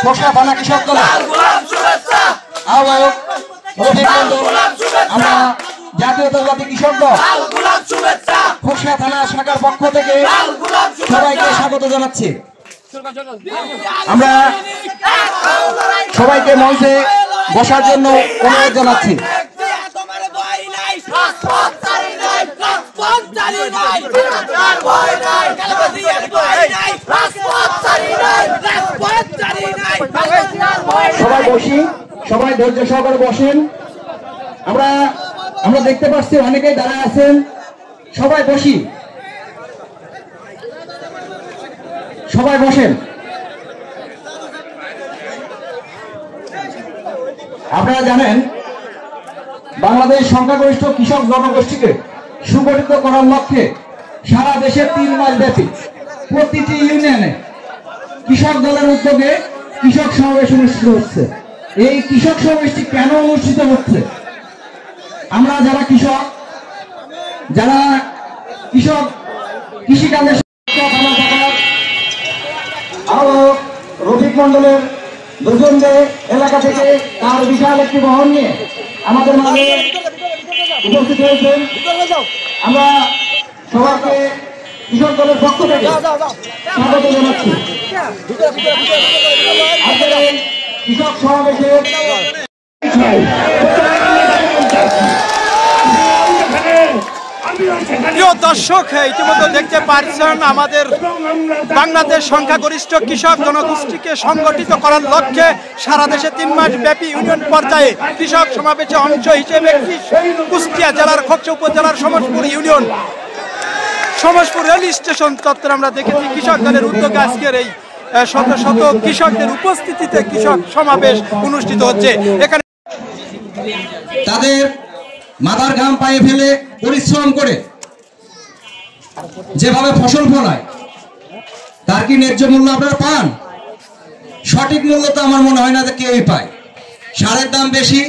খোসা থানা কৃষক দল আহ্বায়ক রফিক মন্ডল, আমরা জাতীয়তাবাদী কৃষক দল খোসা থানা শাখার পক্ষ থেকে সবাইকে স্বাগত জানাচ্ছি। আমরা সবাইকে মঞ্চে বসার জন্য অনুরোধ জানাচ্ছি। সবাই বসি, সবাই ধৈর্য সহকারে বসেন। আমরা দেখতে পাচ্ছি অনেকেই দাঁড়ায় আছেন, সবাই বসি, সবাই বসেন। আপনারা জানেন বাংলাদেশ সংখ্যাগরিষ্ঠ কৃষক জনগোষ্ঠীকে সুগঠিত করার লক্ষ্যে সারা দেশে 3 মাস ব্যাপী প্রতিটি ইউনিয়নে কৃষক দলের উদ্যোগে কৃষক সমাবেশ অনুষ্ঠিত হচ্ছে। এই কৃষক সমাবেশটি কেন অনুষ্ঠিত হচ্ছে? আমরা যারা কৃষিকাজের আরো রফিক মন্ডলের দুজনকে এলাকা থেকে তার বিশাল একটি বহন নিয়ে আমাদের মাঝে উপস্থিত হয়েছেন। আমরা সবাইকে কৃষক দলের পক্ষ থেকে স্বাগত জানাচ্ছি। কৃষক সমাবেশে প্রিয় দর্শক, ইতিমধ্যে দেখতে পাচ্ছেন আমাদের বাংলাদেশ সংখ্যাগরিষ্ঠ কৃষক জনগোষ্ঠীকে সংগঠিত করার লক্ষ্যে সারা দেশে 3 মাস ব্যাপী ইউনিয়ন পর্যায়ে কৃষক সমাবেশে অংশ হিসেবে কুষ্টিয়া জেলার খোকসা উপজেলার Samaspur union Samaspur rail station চত্বরে আমরা দেখেছি কৃষক দলের উদ্যোগে আজকের এই শত শত কৃষকদের উপস্থিতিতে কৃষক সমাবেশ অনুষ্ঠিত হচ্ছে। এখানে তাদের মাথার ঘাম পায়ে ফেলে পরিশ্রম করে যেভাবে ফসল ফলায় তার কি ন্যায্য মূল্য আপনারা পান? সঠিক মূল্য তো আমার মনে হয় না যে কেউই পায়। সারের দাম বেশি,